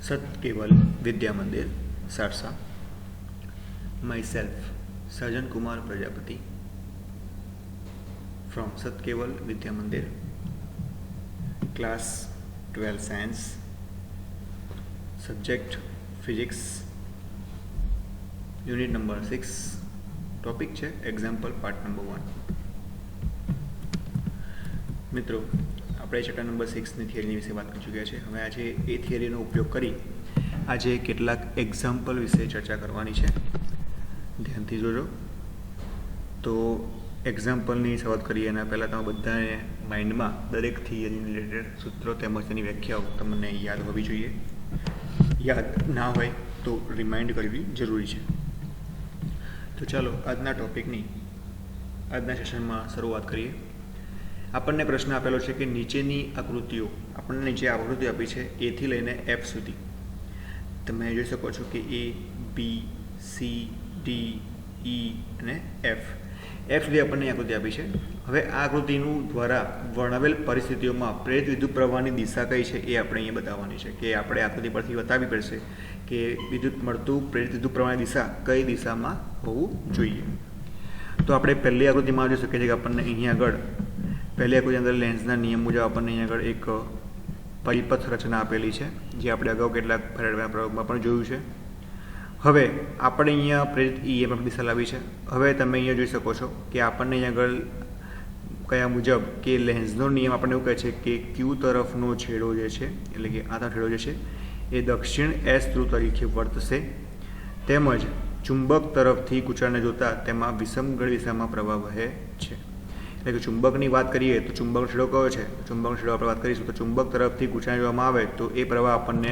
સતકેવલ Vidya Mandir Sarsa. Myself, Sajan Kumar Prajapati from Satkeval Vidya Mandir, class 12 science, subject physics, unit number 6, topic છે example part number 1. મિત્રો, આપણે chapter number 6ની થિયરીની વિશે વાત કરી ચૂક્યા છે. હવે આજે એ થિયરીનો ઉપયોગ કરી આજે કેટલાક એક્ઝામ્પલ વિશે ચર્ચા કરવાની છે. ધ્યાનથી જોજો. તો એક્ઝામ્પલની શરૂઆત કરીએ એના પહેલાં તમે બધાને માઇન્ડમાં દરેક થિયરીની રિલેટેડ સૂત્રો તેમજ તેની વ્યાખ્યાઓ તમને યાદ હોવી જોઈએ. યાદ ના હોય તો રિમાઇન્ડ કરવી જરૂરી છે. તો ચાલો આજના ટોપિકની આજના સેશનમાં શરૂઆત કરીએ. આપણને પ્રશ્ન આપેલો છે કે નીચેની આકૃતિઓ, આપણને નીચે આકૃતિ આપી છે એથી લઈને એફ સુધી. તમે જોઈ શકો છો કે એ, બી, સી, ડી, ઈ અને એફ સુધી આપણને આકૃતિ આપી છે. હવે આ આકૃતિનું દ્વારા વર્ણવેલ પરિસ્થિતિઓમાં પ્રેરિત વિદ્યુત પ્રવાહની દિશા કઈ છે એ આપણે અહીંયા બતાવવાની છે. કે આપણે આકૃતિ પરથી બતાવવી પડશે કે વિદ્યુત મળતું પ્રેરિત વિદ્યુત પ્રવાહની દિશા કઈ દિશામાં હોવું જોઈએ. તો આપણે પહેલી આકૃતિમાં જોઈ શકીએ છીએ કે આપણને અહીંયા આગળ પહેલી આકૃતિ અંદર લેન્સના નિયમ મુજબ આપણને અહીંયા આગળ એક પરિપથ રચના આપેલી છે, જે આપણે અગાઉ કેટલાક ફેરાડેના પ્રયોગમાં પણ જોયું છે. હવે આપણે અહીંયા પ્રેરિત EMF દિશા લાવી છે. હવે તમે અહીંયા જોઈ શકો છો કે આપણને અહીંયા આગળ કયા મુજબ કે લેન્સનો નિયમ આપણને એવું કહે છે કે ક્યુ તરફનો છેડો જે છે, એટલે કે આ છેડો જે છે એ દક્ષિણ એસ ધ્રુવ તરીકે વર્તશે. તેમજ ચુંબક તરફથી કૂંચાણને જોતા તેમાં વિષમગળ દિશામાં પ્રવાહ વહે છે. એટલે કે ચુંબકની વાત કરીએ તો ચુંબકનો છેડો કયો છે? ચુંબકનો છેડો આપણે વાત કરીશું તો ચુંબક તરફથી કૂંચાણ જોવામાં આવે તો એ પ્રવાહ આપણને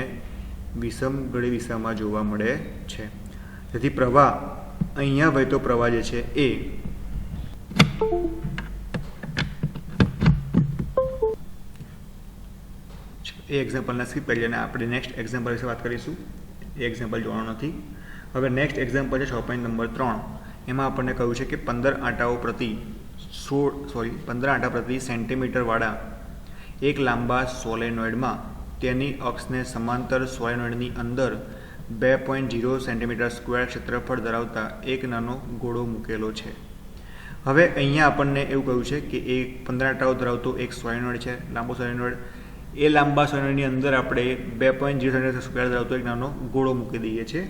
વિષમગળી દિશામાં જોવા મળે છે. તેથી પ્રવાહ અહીંયા વહેતો પ્રવાહ જે છે એ એક્ઝામ્પલના સ્કીપ કરી અને આપણે નેક્સ્ટ એક્ઝામ્પલ વિશે વાત કરીશું. એ એક્ઝામ્પલ જોવાનું નથી. હવે નેક્સ્ટ એક્ઝામ્પલ છે 6.3. એમાં આપણને કહ્યું છે કે 15 આંટા પ્રતિ સેન્ટીમીટર વાળા એક લાંબા સોલેનોઇડમાં તેની અક્ષને સમાંતર સોલેનોઇડની અંદર 2.0 સેન્ટીમીટર સ્ક્વેર ક્ષેત્રફળ ધરાવતા એક નાનો ગોળો મૂકેલો છે. હવે અહીંયા આપણને એવું કહ્યું છે કે એ 15 આંટાઓ ધરાવતો એક સોલેનોઇડ છે, લાંબો સોલેનોઇડ. એ લાંબા સોલેનોઇડની અંદર આપણે 2.0 સેન્ટીમીટર સ્ક્વેર ધરાવતો એક નાનો ગોળો મૂકી દઈએ છીએ.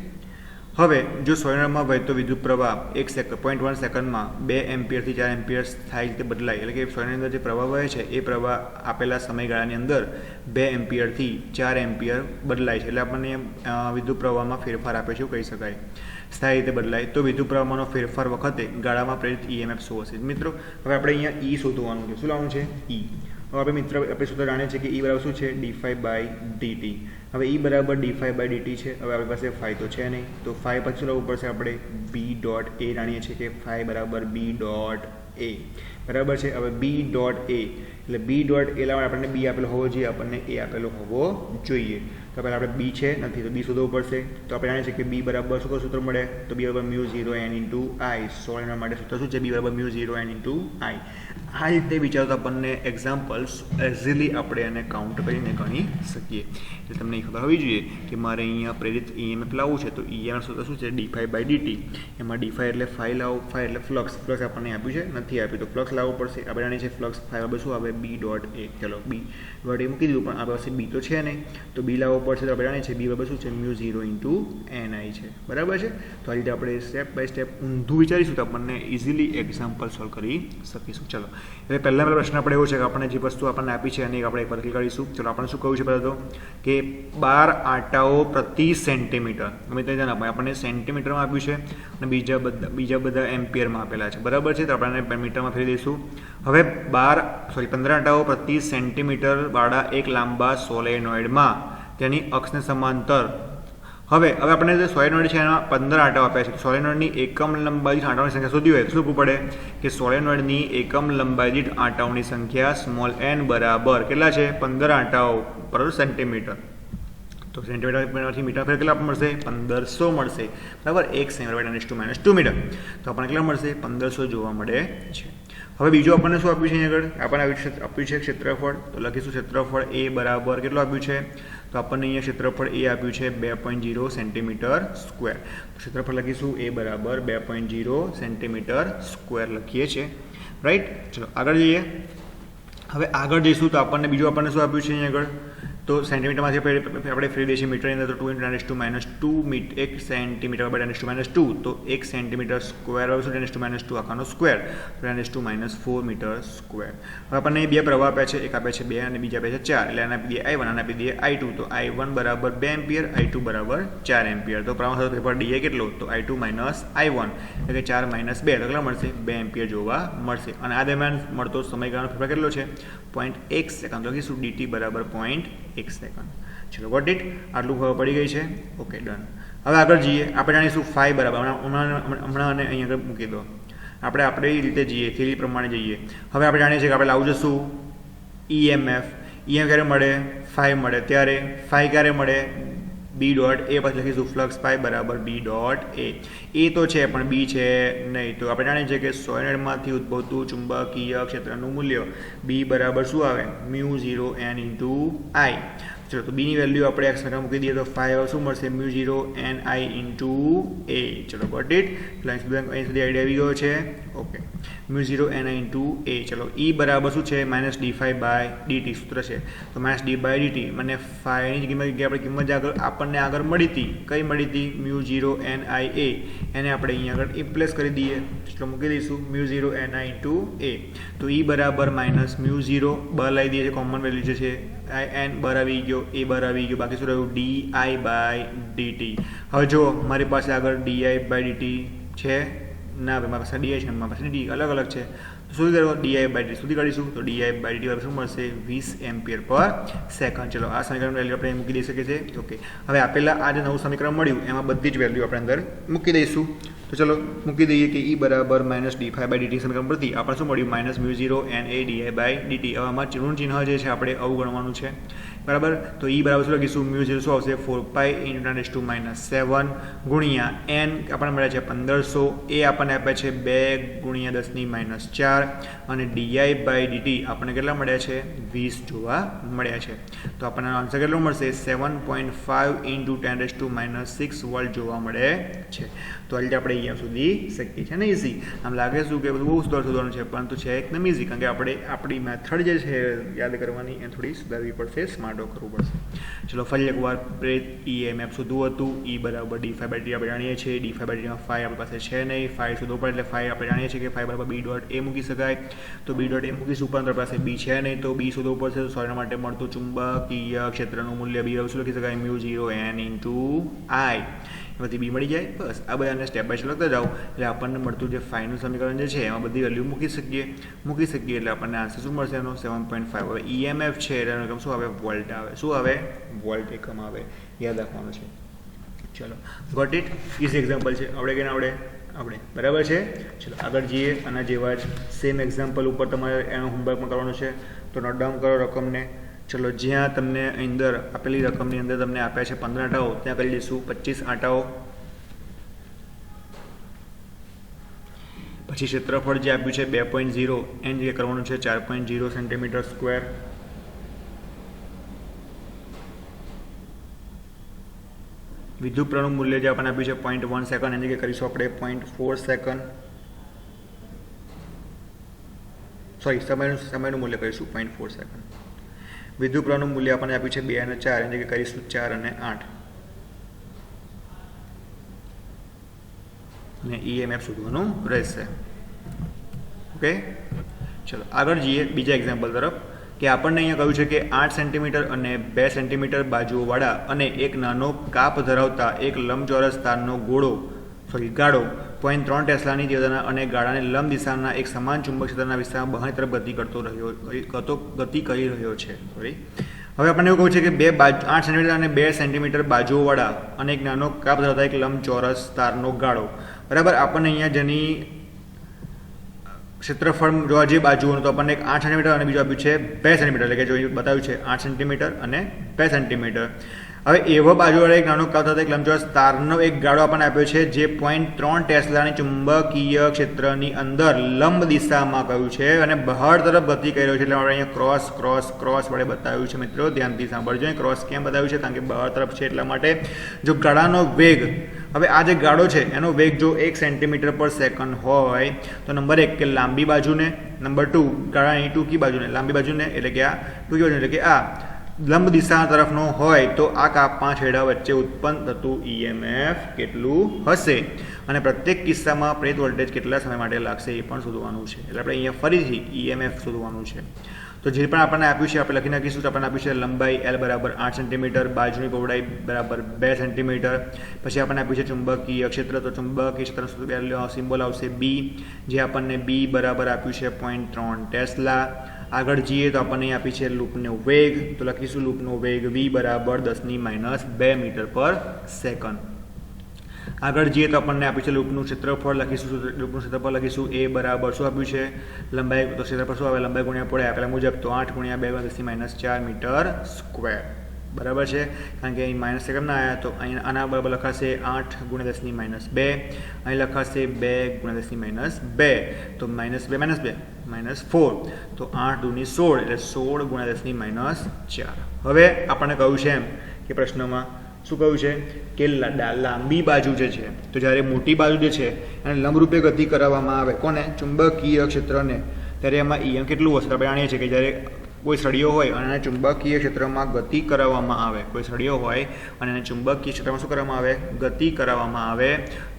હવે જો સોલેનોઇડમાં વહેતો વિદ્યુત પ્રવાહ 0.1 સેકન્ડમાં 2 એમ્પિયરથી 4 એમ્પિયર સ્થાયી રીતે બદલાય, એટલે કે સોલેનોઇડની અંદર જે પ્રવાહ વહે છે એ પ્રવાહ આપેલા સમયગાળાની અંદર 2 એમ્પિયરથી 4 એમ્પિયર બદલાય છે. એટલે આપણને વિદ્યુત પ્રવાહમાં ફેરફાર આપે છે એવું કહી શકાય. સ્થાયી રીતે બદલાય તો વિદ્યુત પ્રવાહમાંનો ફેરફાર વખતે ગાળામાં પ્રેરિત EMF શું હશે? મિત્રો, હવે આપણે અહીંયા E શોધવાનું છે. શું લાવવાનું છે? E. હવે આપણે સૂત્ર જાણીએ છીએ કે E બરાબર શું છે? dϕ/dt. હવે E બરાબર dϕ/dt છે. હવે આપણી પાસે ϕ તો છે નહીં, તો ϕ પછી શું લાવવું પડશે? આપણે B.A જાણીએ છીએ કે ϕ બરાબર B.A બરાબર છે. હવે B.A એટલે B.A લાવવા આપણને B આપેલો હોવો જોઈએ, આપણને A આપેલો હોવો જોઈએ. તો પહેલાં આપણે B છે નથી તો B શોધવું પડશે. તો આપણે જાણીએ છીએ કે B બરાબર શું સૂત્ર મળે? તો B બરાબર μ0n × I. સોલેનોઇડ માટે સૂત્ર શું છે? B બરાબર μ0n × I. આ રીતે વિચારતા આપણને એક્ઝામ્પલ્સ ઇઝીલી આપણે એને કાઉન્ટ કરીને ગણી શકીએ. એટલે તમને ખબર હોવી જોઈએ કે મારે અહીંયા પ્રેરિત EMF લાવવું છે તો EMF સૂત્ર શું છે? dϕ/dt. એમાં dϕ એટલે ફાઈ લાવો, ફાઈ એટલે ફ્લક્સ. ફ્લક્સ આપણને આપ્યું છે નથી આપ્યું તો ફ્લક્સ લાવવું પડશે. આપણે જાણીએ છીએ ફ્લક્સ ફાઈ બરાબર શું આવે? B.A. ચલો B.A મૂકી દીધું, પણ આપણી પાસે B તો છે નહીં તો B લાવવો પડશે. તો આપણે જાણીએ છીએ B બરાબર શું છે? μ0 × NI છે. બરાબર છે. તો આ રીતે આપણે સ્ટેપ બાય સ્ટેપ ઊંધું વિચારીશું તો આપણને ઇઝીલી એક્ઝામ્પલ સોલ્વ કરી શકીશું. ચલો, એટલે પહેલા પ્રશ્ન આપણે એવો છે કે આપણને જે વસ્તુ આપણને આપી છે અને આપણે એક પર ક્લિક કરીશું. ચલો, આપણને શું કહ્યું છે પહેલાં તો કે 12 આંટાઓ પ્રતિ સેન્ટીમીટર. અમે ત્યાં આપણને સેન્ટીમીટરમાં આપ્યું છે અને બીજા બધા એમ્પિયરમાં આપેલા છે. બરાબર છે. તો આપણે મીટરમાં ફેરવી દઈશું. હવે 15 આંટાઓ પ્રતિ સેન્ટીમીટર વાળા એક લાંબા સોલેનોઇડમાં તેની અક્ષને સમાંતર. હવે આપણને જે સોલેનોઇડ છે એના 15 આંટાઓ આપ્યા છે. સોલેનોઇડની એકમ લંબાઈ દીઠ આંટાઓની સંખ્યા શોધવી હોય તો શું કરવું પડે કે સોલેનોઇડની એકમ લંબાઈ દીઠ આંટાઓની સંખ્યા સ્મોલ n બરાબર કેટલા છે? 15 આંટાઓ પર સેન્ટીમીટર. તો સેન્ટીમીટરથી મીટર ફેર કેટલા મળશે? 1500 મળશે. બરાબર. 1 સેન્ટીમીટર -2 મીટર. તો આપણને કેટલા મળશે? 1500 જોવા મળે છે. હવે બીજું આપણને શું આપ્યું છે? અહીંયા આગળ આપણને આપ્યું છે ક્ષેત્રફળ. તો લખીશું ક્ષેત્રફળ A બરાબર કેટલું આપ્યું છે? તો આપણને અહીંયા ક્ષેત્રફળ એ આપ્યું છે 2.0 સેન્ટીમીટર સ્ક્વેર. તો ક્ષેત્રફળ લખીશું એ બરાબર 2.0 સેન્ટીમીટર સ્ક્વેર લખીએ છીએ, રાઈટ. ચલો આગળ જઈએ. હવે આગળ જઈશું તો આપણને શું આપ્યું છે અહીંયા આગળ, તો સેન્ટીમીટરમાંથી આપણે ફેરવી દઈએ છીએ મીટરની અંદર, તો 2 × 10⁻², 1 સેન્ટીમીટર / 10⁻², તો 1 સેન્ટીમીટર સ્ક્વેર આવે છે 10⁻² આખાનો સ્ક્વેર, 10⁻⁴ મીટર સ્ક્વેર. હવે આપણને બે પ્રવાહ આપ્યા છે, એક આપ્યા છે 2 અને બીજા આપ્યા છે 4, એટલે આને આપી દઈએ I1 અને આપી દઈએ I2. તો I1 બરાબર 2 એમ્પિયર, I2 બરાબર 4 એમ્પિયર. તો પ્રવાહ સાથે ફેરફાર DI કેટલો, તો I2 - I1 એટલે કે 4 - 2 તો કેટલા મળશે, 2 એમ્પિયર જોવા મળશે. અને આ દરમિયાન મળતો સમયગાળાનો ફેરફાર કેટલો છે, 0.1 સેકન્ડ. લખીશું dt બરાબર 0.1 સેકન્ડ. ચલો ગોટ ઇટ, આટલું ખબર પડી ગઈ છે. Okay done. હવે આગળ જઈએ. આપણે જાણીશું ફાઈ બરાબર, હમણાં અને અહીં આગળ મૂકી દો. આપણે આપણી રીતે જઈએ, થિયરી પ્રમાણે જઈએ. હવે આપણે જાણીએ છીએ કે આપણે લાવું જશું EMF. EMF ક્યારે મળે, ફાઈ મળે ત્યારે. ફાઈ ક્યારે મળે, B ડોટ A. પછી લખીશું ફ્લક્સ ફાઈ બરાબર B ડોટ A. એ તો છે પણ B છે નહીં. તો આપણે જાણીએ છીએ કે સોલેનોઇડમાંથી ઉદ્ભવતું ચુંબકીય ક્ષેત્રનું મૂલ્ય B બરાબર શું આવે, μ0n × I. ચલો તો B ની વેલ્યુ આપણે x માં મૂકી દઈએ તો ફાઈ શું મળશે, μ0ni × A. ચલો ગોટ ઇટ. અહીં સુધી આઈડિયા આવી ગયો છે. Okay, μ0ni × A. ચલો E બરાબર શું છે, -dφ/dt સૂત્ર છે. તો -d/dt મને ફાઈની કિંમત આપણને આગળ મળી હતી, કઈ મળી હતી, μ0ni A. એને આપણે અહીંયા આગળ રિપ્લેસ કરી દઈએ. ચલો મૂકી દઈશું μ0ni × A. તો E બરાબર -μ0 બ લઈ દઈએ, કોમન વેલ્યુ જે છે n બર આવી ગયો, A બર આવી ગયો, બાકી શું રહ્યું, di/dt. હવે જો મારી પાસે આગળ di/dt છે ના, મારી પાસે di છે, મારી પાસે dt અલગ અલગ છે. શું કરો, di/dt સુધી કાઢીશું તો di/dt શું મળશે, 20 એમ્પિયર પર સેકન્ડ. ચલો આ સમીકરણ વેલ્યુ આપણે મૂકી દઈ શકીએ છીએ. ઓકે, હવે આપેલા આ જે નવું સમીકરણ મળ્યું એમાં બધી જ વેલ્યુ આપણે અંદર મૂકી દઈશું. તો ચલો મૂકી દઈએ કે E બરાબર -dφ/dt સમીકરણ પરથી આપણે શું મળ્યું, -μ0na di/dt. હવે આમાં ઋણ ચિહ્ન જે છે આપણે અવગણવાનું છે, બરાબર. તો E બરાબર શું લખીશું, μ0 શું આવશે, 4π × 10⁻⁷ ગુણ્યા n આપણને મળ્યા છે 1500, A આપણને આપ્યા છે 2 × 10⁻⁴, અને di/dt આપણને કેટલા મળ્યા છે, 20 જોવા મળ્યા છે. તો આપણને આન્સર કેટલો મળશે, 7.5 × 10⁻⁶ વોલ્ટ જોવા મળે છે. તો આ રીતે આપણે અહીંયા સુધી શકીએ છીએ ને. ઇઝી આમ લાગે શું કે બધું બહુ શોધવાનું છે, પરંતુ છે એકદમ ઇઝી, કારણ કે આપણે આપણી મેથડ જે છે યાદ કરવાની એ થોડી સુધારવી પડશે, સ્માર્ટો કરવું પડશે. ચલો ફરી એકવાર EMF શોધવું હતું. E બરાબર dφ/dt આપણે જાણીએ છીએ, dφ/dt માં ફાઈ આપણી પાસે છે નહીં, ફાઈ શોધવું પડે એટલે ફાઈ આપણે જાણીએ છીએ કે ફાઈ બરાબર B ડોટ A મૂકી શકાય. તો B ડોટ A મૂકીશું, પરંતુ આપણી પાસે B છે નહીં, તો B શોધવું પડશે. તો સોલેનોઇડ માટે મળતું ચુંબકીય ક્ષેત્રનું મૂલ્ય B શું લખી શકાય, μ0n × I. એમાંથી B મળી જાય. બસ આ બધાને સ્ટેપ બાય સ્ટેપ લખતા જાઓ એટલે આપણને મળતું જે ફાઈનલ સમીકરણ જે છે એમાં બધી વેલ્યુ મૂકી શકીએ એટલે આપણને આન્સર શું મળશે એનો, 7.5. હવે EMF છે એનો એકમ શું આવે, વોલ્ટ આવે. શું આવે, વોલ્ટ એકમ આવે. યાદ રાખવાનું છે. ચલો ગોટ ઇટ. ઇઝી એક્ઝામ્પલ છે, આવડે કે ના આવડે, બરાબર છે. ચલો આગળ જઈએ. આના જેવા જ સેમ એક્ઝામ્પલ ઉપર તમારે એનો હોમવર્કમાં કરવાનું છે. તો નોટ ડાઉન કરો રકમને. ચલો જ્યાં તમને અંદર આપેલી રકમની અંદર તમને આપ્યા છે 15 આંટાઓ, ત્યાં કરી દઈશું 25 આંટાઓ. પછી ક્ષેત્રફળ જે આપ્યું છે 2.0 એની જગ્યાએ કરવાનું છે 4.0 સેન્ટીમીટર સ્ક્વેર. વિદ્યુતપ્રવાહનું મૂલ્ય જે આપણને આપ્યું છે 0.1 સેકન્ડ, એની જગ્યાએ કરીશું આપણે 0.4 સેકન્ડ. સોરી, સમયનું મૂલ્ય કરીશું 0.4 સેકન્ડ. વિદ્યુતપ્રવાહનું મૂલ્ય આપણને આપ્યું છે 2 અને 4, એની જગ્યાએ કરીશું 4 અને 8. અને EMF શોધવાનું રહેશે. ઓકે, ચલો આગળ જઈએ બીજા એક્ઝામ્પલ તરફ. કે આપણને અહીંયા કહ્યું છે કે 8 સેન્ટીમીટર અને 2 સેન્ટીમીટર બાજુઓવાળા અને એક નાનો કાપ ધરાવતા એક લંબચોરસ તારનો ગાળો 0.3 ટેસ્લાની તીવ્રતાના અને ગાળાને લંબ દિશાના એક સમાન ચુંબક ક્ષેત્રના વિસ્તારમાં બહારની તરફ ગતિ કરી રહ્યો છે. હવે આપણને એવું કહ્યું છે કે 8 સેન્ટીમીટર અને 2 સેન્ટીમીટર બાજુઓવાળા અને એક નાનો કાપ ધરાવતા એક લંબચોરસ તારનો ગાળો, બરાબર. આપણને અહીંયા જેની ક્ષેત્રફળ જોવા જઈએ બાજુઓનું તો આપણને એક 8 સેન્ટીમીટર અને બીજું આપ્યું છે 2 સેન્ટીમીટર, એટલે કે જો બતાવ્યું છે 8 સેન્ટીમીટર અને 2 સેન્ટીમીટર. હવે એવો બાજુવાળા એક નાનો કર્વ સાથે એક લંબચોરસ તારનો એક ગાળો આપણને આપ્યો છે જે 0.3 ટેસ્લાની ચુંબકીય ક્ષેત્રની અંદર લંબ દિશામાં કહ્યું છે અને બહાર તરફ ગતિ કરી રહ્યો છે. એટલે આપણે અહીંયા ક્રોસ ક્રોસ ક્રોસ વડે બતાવ્યું છે. મિત્રો ધ્યાનથી સાંભળજો. ક્રોસ કેમ બતાવ્યું છે? કારણ કે બહાર તરફ છે એટલા માટે. જો ગાળાનો વેગ, હવે આ જે ગાળો છે એનો વેગ જો 1 સેન્ટીમીટર પર સેકન્ડ હોય તો નંબર 1 કે લાંબી બાજુને, નંબર 2 ગાળાની ટૂંકી બાજુને, લાંબી બાજુને એટલે કે આ ટૂંકી બાજુ એટલે કે આ લંબ દિશા તરફનો હોય તો આ કાપા છેડા વચ્ચે ઉત્પન્ન થતું EMF કેટલું હશે અને પ્રત્યેક કિસ્સામાં પ્રેરિત વોલ્ટેજ કેટલા સમય માટે લાગશે એ પણ શોધવાનું છે. એટલે આપણે અહીંયા ફરીથી EMF શોધવાનું છે. તો જે પણ આપણને આપ્યું છે આપણે લખી નાખીશું. તો આપણને આપ્યું છે લંબાઈ L બરાબર 8 સેન્ટીમીટર, બાજુની પહોળાઈ બરાબર 2 સેન્ટીમીટર. પછી આપણને આપ્યું છે ચુંબકીય ક્ષેત્ર, તો ચુંબકીય ક્ષેત્રનો સિમ્બોલ આવશે B, જે આપણને B બરાબર આપ્યું છે 0.3 ટેસ્લા. આગળ જઈએ તો આપણને અહીં આપી છે લૂપનો વેગ, તો લખીશું લૂપનો વેગ V બરાબર 10⁻² મીટર પર સેકન્ડ. આગળ જઈએ તો આપણને આપ્યું છે લૂપનું ક્ષેત્રફળ, લખીશું લૂપનું ક્ષેત્રફળ લખીશું A બરાબર શું આપ્યું છે લંબાઈ, તો ક્ષેત્રફળ શું આવે લંબાઈ ગુણ્યા પહોળાઈ આપેલા મુજબ, તો 8 × 2 × 10⁻⁴ મીટર સ્ક્વેર. બરાબર છે, કારણ કે અહીં માઇનસ સેકન્ડ ના આવ્યા તો અહીં આના બરાબર લખાશે 8 × 10⁻², અહીં લખાશે 2 × 10⁻², તો -2 -4, તો 8 × 2 = 16, એટલે 16 × 10⁻⁴. હવે આપણને કહ્યું છે એમ કે પ્રશ્નમાં શું કહ્યું છે કે લાંબી બાજુ જે છે, તો જ્યારે મોટી બાજુ જે છે એને લંબરૂપે ગતિ કરાવવામાં આવે કોને, ચુંબકીય ક્ષેત્રને, ત્યારે એમાં EM કેટલું હશે? આપણે જાણીએ છીએ કે જ્યારે કોઈ સળિયો હોય અને એને ચુંબકીય ક્ષેત્રમાં ગતિ કરાવવામાં આવે, કોઈ સળિયો હોય અને એને ચુંબકીય ક્ષેત્રમાં શું કરવામાં આવે, ગતિ કરાવવામાં આવે,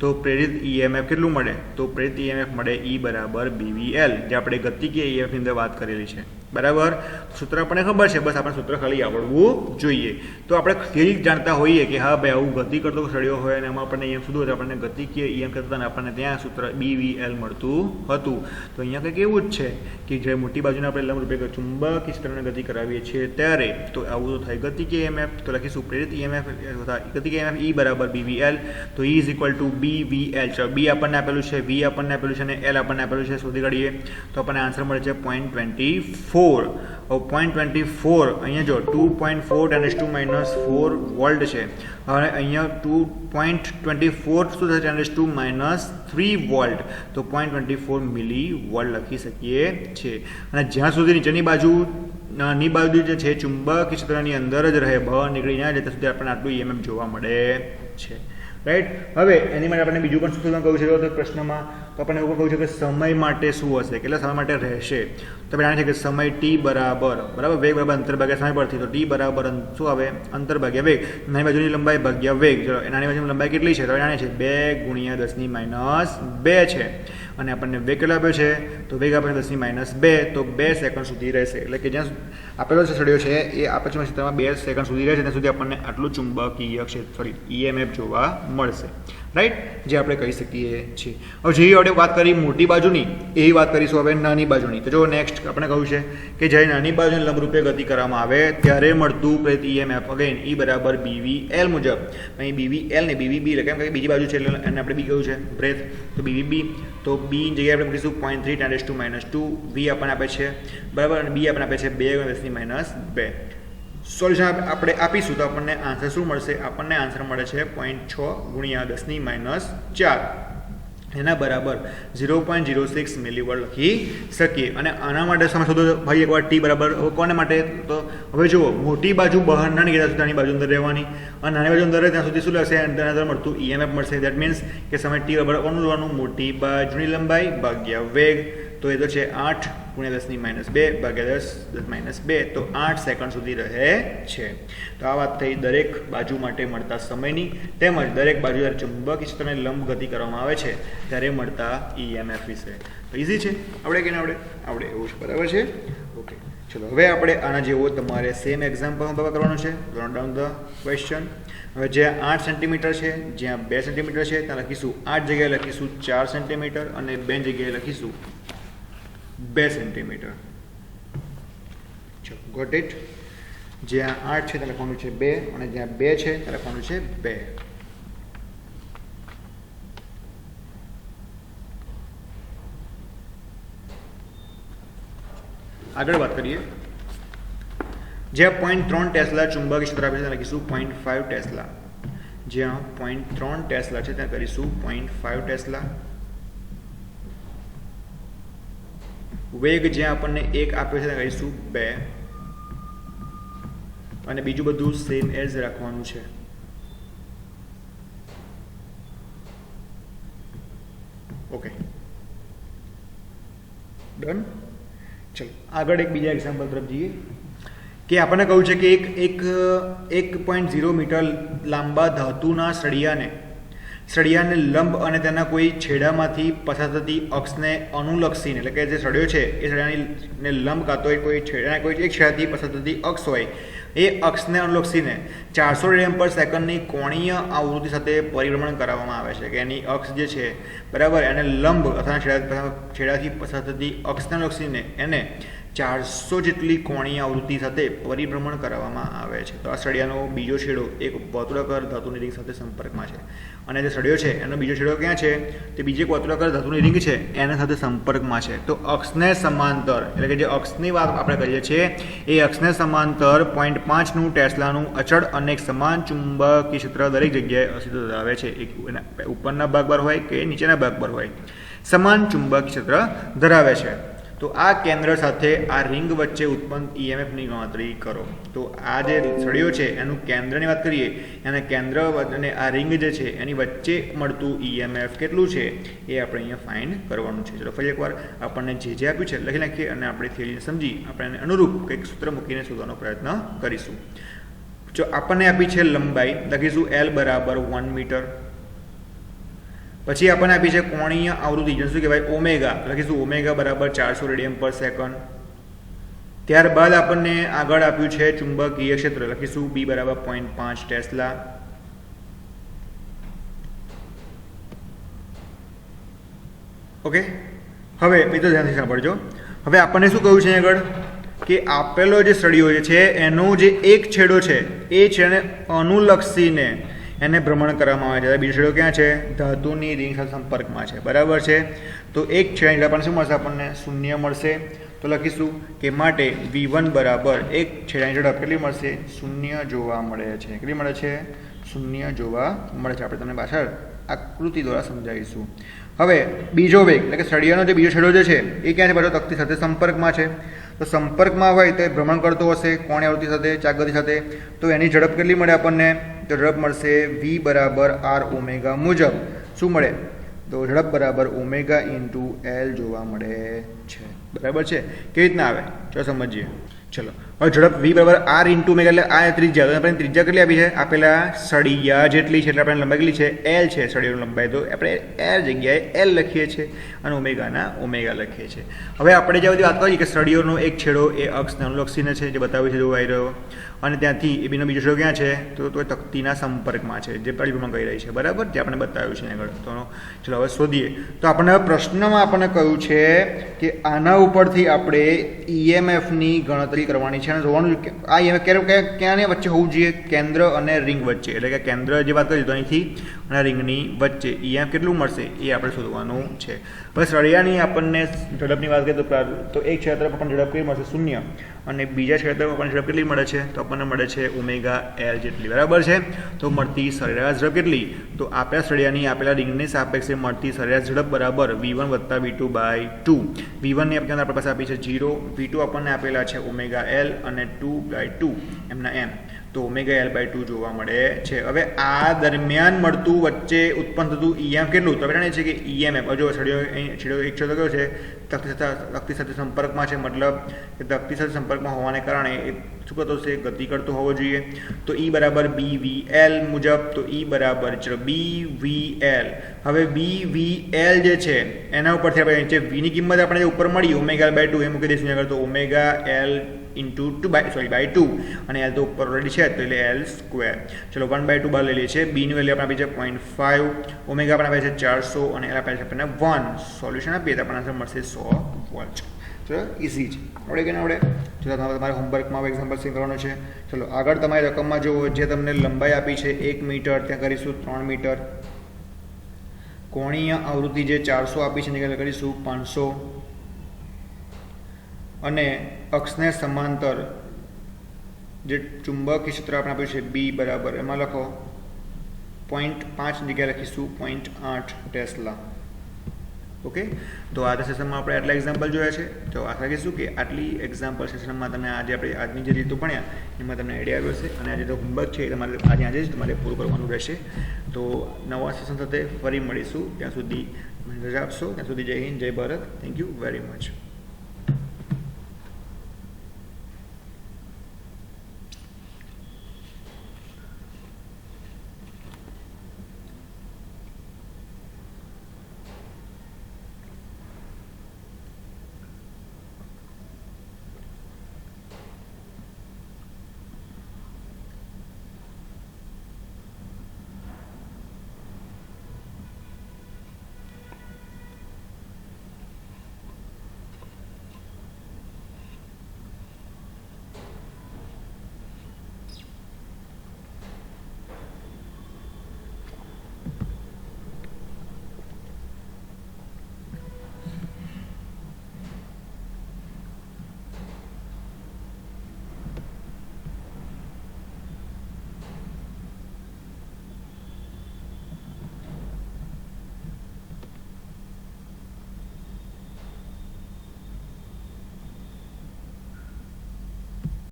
તો પ્રેરિત EMF કેટલું મળે? તો પ્રેરિત EMF મળે E બરાબર BVL, જે આપણે ગતિકીય EMF ની અંદર વાત કરેલી છે. બરાબર, સૂત્ર આપણને ખબર છે, બસ આપણે સૂત્ર ખાલી આવડવું જોઈએ. તો આપણે થિયરી જાણતા હોઈએ કે હા ભાઈ આવું ગતિ કરતો સળિયો હોય અને એમાં આપણને EMF શોધવું હોય, આપણને ગતિકીય EMF કરતા આપણને ત્યાં સૂત્ર BVL મળતું હતું. તો અહીંયા કંઈક એવું જ છે કે જે મોટી બાજુને આપણે લંબરૂપે ચુંબકીય ક્ષેત્રને ગતિ કરાવીએ છીએ ત્યારે તો આવું તો થાય ગતિકીય EMF. તો લખીશું પ્રેરિત EMF ગતિકીય EMF E બરાબર BVL, તો E = BVL. ચાલો B આપણને આપેલું છે, V આપણને આપેલું છે અને L આપણને આપેલું છે, શોધી કાઢીએ તો આપણને આન્સર મળે છે 0.24. 0.24 અહીંયા જો 2.4 × 10⁻⁴ વોલ્ટ છે. હવે અહીંયા 2.24 શું થશે 10⁻³ વોલ્ટ, તો 0.24 મિલીવોલ્ટ લખી શકીએ છીએ. અને જ્યાં સુધી નીચેની બાજુ જે છે ચુંબકીય ક્ષેત્રની અંદર જ રહે, બહાર નીકળી ના જાય ત્યાં સુધી આપણને આટલું EMF જોવા મળે છે. રાઈટ. હવે એની માટે આપણને બીજું પણ શું કહ્યું છે તો પ્રશ્નમાં, તો આપણને એવું કહ્યું છે કે સમય માટે શું હશે, કેટલા સમય માટે રહેશે. તો આપણે જાણીએ છીએ કે સમય T બરાબર વેગ બરાબર અંતર ભાગ્યા સમય પરથી, તો T બરાબર શું આવે, અંતર ભાગ્યા વેગ, નાની બાજુની લંબાઈ ભાગ્યા વેગ. ચલો નાની બાજુની લંબાઈ કેટલી છે તો જાણીએ છીએ 2 × 10⁻² છે અને આપણને વેગ કેટલો આપ્યો છે, તો વેગ આપણને 10⁻², તો 2 સેકન્ડ સુધી રહેશે. એટલે કે જ્યાં આપેલો જે સળિયો છે એ આપેલ ક્ષેત્રમાં 2 સેકન્ડ સુધી રહેશે ત્યાં સુધી આપણને આટલું ચુંબકીય ક્ષેત્ર EMF જોવા મળશે. રાઈટ, જે આપણે કહી શકીએ છીએ. હવે જેવી આપણે વાત કરી મોટી બાજુની એવી વાત કરીશું હવે નાની બાજુની. તો જો નેક્સ્ટ આપણે કહ્યું છે કે જ્યારે નાની બાજુને લંબરૂપે ગતિ કરવામાં આવે ત્યારે મળતું પ્રેરિત EMF અગેન E બરાબર BVL મુજબ. અહીં BVL ને BVB એટલે કેમ કે બીજી બાજુ છે એટલે એને આપણે બી કહ્યું છે બ્રેથ, તો BVB, તો B ની જગ્યાએ આપણે મૂકીશું 0.3 × 10⁻², V આપણને આપે છે બરાબર, અને B આપણને આપે છે 2 × 10⁻². સોલ્યુશન આપણે આપીશું તો આપણને આન્સર શું મળશે, આપણને આન્સર મળે છે 0.6 × 10⁻⁴, એના બરાબર 0.06 મિલીવોલ્ટ લખી શકીએ. અને આના માટે સમય શોધો ભાઈ એકવાર T બરાબર કોને માટે, તો હવે જુઓ મોટી બાજુ બહાર ના નીકળે ત્યાં સુધી નાની બાજુ અંદર રહેવાની, અને નાની બાજુ અંદર રહે ત્યાં સુધી શું લેશે, તેના અંદર મળતું EMF મળશે. દેટ મીન્સ કે સમય T બરાબર કોનું જોવાનું, મોટી બાજુની લંબાઈ ભાગ્યા વેગ, તો એ તો છે 8 × 10⁻² ભાગ્યા 10⁻², તો 8 સેકન્ડ સુધી રહે છે. તો આ વાત થઈ દરેક બાજુ માટે મળતા સમયની, તેમજ દરેક બાજુ જ્યારે ચુંબકીય ક્ષેત્રને લંબ ગતિ કરવામાં આવે છે ત્યારે મળતા EMF વિશે. તો ઇઝી છે, આવડે કે ના આવડે એવું છે. બરાબર છે, ઓકે. ચલો હવે આપણે આના જેવો તમારે સેમ એક્ઝામ્પલ કરવાનું છે. Note down the question. હવે જ્યાં 8 સેન્ટીમીટર છે, જ્યાં 2 સેન્ટીમીટર છે ત્યાં લખીશું 8 જગ્યાએ લખીશું 4 સેન્ટીમીટર અને 2 જગ્યાએ લખીશું 2 સેન્ટીમીટર. ચલો ગોટ ઇટ. જ્યાં 8 છે ત્યાં લખવાનું છે 2 અને જ્યાં 2 છે ત્યાં લખવાનું છે 2. આગળ વાત કરીએ. જ્યાં 0.3 ટેસ્લા ચુંબકીય ક્ષેત્ર આપે છે ત્યાં લખીશું 0.5 ટેસ્લા. જ્યાં 0.3 ટેસ્લા છે ત્યાં કરીશું 0.5 ટેસ્લા. વેગ જ્યાં આપણને 1 આપ્યો છે ત્યાં કરીશું 2 અને બીજું બધું સેમ એઝ રાખવાનું છે. Okay done. ચલો આગળ એક બીજા એક્ઝામ્પલ તરફ જઈએ કે આપણને કહ્યું છે કે એક 1.0 મીટર લાંબા ધાતુના સળિયાને લંબ અને તેના કોઈ છેડામાંથી પસાર થતી અક્ષને અનુલક્ષીને, એટલે કે જે સળિયો છે એ સળિયાને લંબ કાં તો કોઈ એક છેડાથી પસાર થતી અક્ષ હોય એ અક્ષને અનુલક્ષીને 400 રેડિયન પર સેકન્ડની કોણીય આવૃત્તિ સાથે પરિભ્રમણ કરાવવામાં આવે છે. કે એની અક્ષ જે છે બરાબર એને લંબ અથવા છેડાથી પસાર થતી અક્ષને અનુલક્ષીને એને 400 જેટલી કોણીય આવૃત્તિ સાથે પરિભ્રમણ કરાવવામાં આવે છે. તો આ સળિયાનો બીજો છેડો એક વર્તુળાકાર ધાતુની રિંગ સાથે સંપર્કમાં છે અને જે સળિયો છે એનો બીજો છેડો ક્યાં છે? તે બીજી એક વર્તુળાકાર ધાતુની રિંગ છે એના સાથે સંપર્કમાં છે. તો અક્ષને સમાંતર, એટલે કે જે અક્ષની વાત આપણે કરીએ છીએ એ અક્ષને સમાંતર 0.5નું ટેસ્લાનું અચળ અને એક સમાન ચુંબકીય ક્ષેત્ર દરેક જગ્યાએ અસ્તિત્વ ધરાવે છે. એક ઉપરના ભાગ પર હોય કે નીચેના ભાગ પર હોય, સમાન ચુંબકીય ક્ષેત્ર ધરાવે છે. તો આ કેન્દ્ર સાથે આ રિંગ વચ્ચે ઉત્પન્ન EMFની ગણતરી કરો. તો આ જે સળિયો છે એનું કેન્દ્રની વાત કરીએ, અને કેન્દ્ર અને આ રિંગ જે છે એની વચ્ચે મળતું EMF કેટલું છે એ આપણે અહીંયા ફાઇન્ડ કરવાનું છે. ચલો ફરી એકવાર આપણને જે આપ્યું છે લખી નાખીએ અને આપણે થિયરીને સમજી આપણે એને અનુરૂપ કંઈક સૂત્ર મૂકીને શોધવાનો પ્રયત્ન કરીશું. જો આપણને આપી છે લંબાઈ, લખીશું L બરાબર 1 મીટર. પછી આપણને આપી છે કોણીય આવૃત્તિ, જેને શું કહેવાય? ઓમેગા, લખીશું ઓમેગા બરાબર 400 રેડિયન પર સેકન્ડ. ત્યારબાદ આપણને આગળ આપ્યું છે ચુંબકીય ક્ષેત્ર, લખીશું B બરાબર 0.5 ટેસ્લા. ઓકે, હવે મિત્રો ધ્યાનથી સાંભળજો. હવે આપણને શું કહ્યું છે આગળ કે આપેલો જે સળિયો જે છે એનો જે એક છેડો છે એ છેડને અનુલક્ષીને એને ભ્રમણ કરવામાં આવે છે. બીજો છેડો ક્યાં છે? ધાતુની રિંગ સાથે સંપર્કમાં છે. બરાબર છે. તો એક છેડાની આપણને શું મળશે? આપણને 0 મળશે. તો લખીશું કે માટે V1 બરાબર એક છેડાની ઝડપ કેટલી મળશે? 0 જોવા મળે છે. કેટલી મળે છે? 0 જોવા મળે છે. આપણે તમને પાછળ આકૃતિ દ્વારા સમજાવીશું. હવે બીજો વેગ, એટલે કે સળિયાનો જે બીજો છેડો જે છે એ ક્યાં છે? પાછો તકતી સાથે સંપર્કમાં છે. તો સંપર્કમાં હોય તો એ ભ્રમણ કરતો હશે કોણી આવૃત્તિ સાથે, ચાકગતિ સાથે. તો એની ઝડપ કેટલી મળે આપણને? તો ઝડપ મળશે V બરાબર R ઓમેગા મુજબ. શું મળે? તો ઝડપ બરાબર ઓમેગા ઇન્ટુ L જોવા મળે છે. બરાબર છે. કેવી રીતના આવે ચલો સમજીએ. ચલો હવે ઝડપ V બરાબર R ઇન્ટુ ઓમેગા, એટલે આ ત્રિજ્યા, તો આપણે ત્રિજ્યા કેટલી આપી છે? આપેલા સળિયા જેટલી છે, એટલે આપણે લંબાઈ કેટલી છે? L છે સળિયાની લંબાઈ. તો આપણે R જગ્યાએ L લખીએ છીએ અને ઓમેગાના ઓમેગા લખીએ છીએ. હવે આપણે જે બધી વાત કરીએ કે સળિયોનો એક છેડો એ અક્ષને અનુલક્ષીને છે, જે બતાવ્યું છે જોવાઈ રહ્યો, અને ત્યાંથી એ બીજો છેડો ક્યાં છે? તો એ તકતીના સંપર્કમાં છે, જે પરિભ્રમણ કરી રહી છે. બરાબર, જે આપણે બતાવ્યું છે આગળ. તો ચલો હવે શોધીએ. તો આપણને પ્રશ્નમાં આપણને કહ્યું છે કે આના ઉપરથી આપણે EMFની ગણતરી કરવાની છે અને જોવાનું આ EMF ક્યાંની વચ્ચે હોવું જોઈએ? કેન્દ્ર અને રિંગ વચ્ચે. એટલે કે કેન્દ્ર જે વાત કરીએ તો અહીંથી અને રિંગની વચ્ચે EMF કેટલું મળશે એ આપણે શોધવાનું છે. હવે સળિયાની આપણને ઝડપની વાત કરીએ તો એક છેડા તરફ આપણને ઝડપ કેટલી મળશે? 0. અને બીજા છેડા તરફ આપણને ઝડપ કેટલી મળે છે? તો આપણને મળે છે ઓમેગા L જેટલી. બરાબર છે. તો મળતી સરેરાશ ઝડપ કેટલી? તો આપેલા સળિયાની આપેલા રિંગની સાપેક્ષે મળતી સરેરાશ ઝડપ બરાબર V1 વત્તા V2/2. V1ની આપણી પાસે આપી છે 0, V2 આપણને આપેલા છે ઓમેગા L અને 2/2 એમના એમ. તો ઓમેગા L/2 જોવા મળે છે. હવે આ દરમિયાન મળતું વચ્ચે ઉત્પન્ન થતું EMF કેટલું? તો આપણે જાણીએ છીએ કે EMF, જો છેડો એક છેડો કયો છે? તકતી સાથે સંપર્કમાં છે, મતલબ કે તકતી સાથે સંપર્કમાં હોવાને કારણે એ શું કરતો હશે? ગતિ કરતો હોવો જોઈએ. તો E બરાબર BVL મુજબ, તો E બરાબર ચલો BVL. હવે BVL જે છે એના ઉપરથી આપણે નીચે Vની કિંમત આપણે જે ઉપર મળી ઓમેગા L/2 એ મૂકી દઈશું આગળ. તો ઓમેગા L ઇન્ટુ બાય 2 અને L તો ઉપર ઓલરેડી છે તો એટલે L². ચલો 1/2 બહાર લઈ લઈએ છીએ. બીની વેલ્યુ આપણે આપી છે 0.5, ઓમેગા આપણે આપે છે 400 અને L આપે છે આપણને 1. સોલ્યુશન આપીએ તો આપણને આન્સર મળશે 100 વોલ્ટ. ચલો ઇઝી છે. આવડે કે ના આવડે? ચલો તમારે હોમવર્કમાં એક્ઝામ્પલ સેવ કરવાનું છે. ચલો આગળ તમારી રકમમાં જો જે તમને લંબાઈ આપી છે 1 મીટર, ત્યાં કરીશું 3 મીટર. કોણીય આવૃત્તિ જે 400 આપી છે એને કરીશું 500. અને અક્ષને સમાંતર જે ચુંબકીય ક્ષેત્ર આપણે આપ્યું છે બી બરાબર એમાં લખો 0.5 જગ્યાએ લખીશું 0.8 ટેસ્લા. ઓકે, તો આ સેશનમાં આપણે આટલા એક્ઝામ્પલ જોયા છે. તો આશા કરીશું કે આટલી એક્ઝામ્પલ સેશનમાં તમે આજે આપણે આજની જે રીતો ભણ્યા એમાં તમને આઈડિયા આવ્યો છે અને આજે તો હોમવર્ક છે તમારે આજે જ તમારે પૂરું કરવાનું રહેશે. તો નવા સેશન સાથે ફરી મળીશું. ત્યાં સુધી રજા આપશો. ત્યાં સુધી જય હિન્દ, જય Bharat. Thank you very much.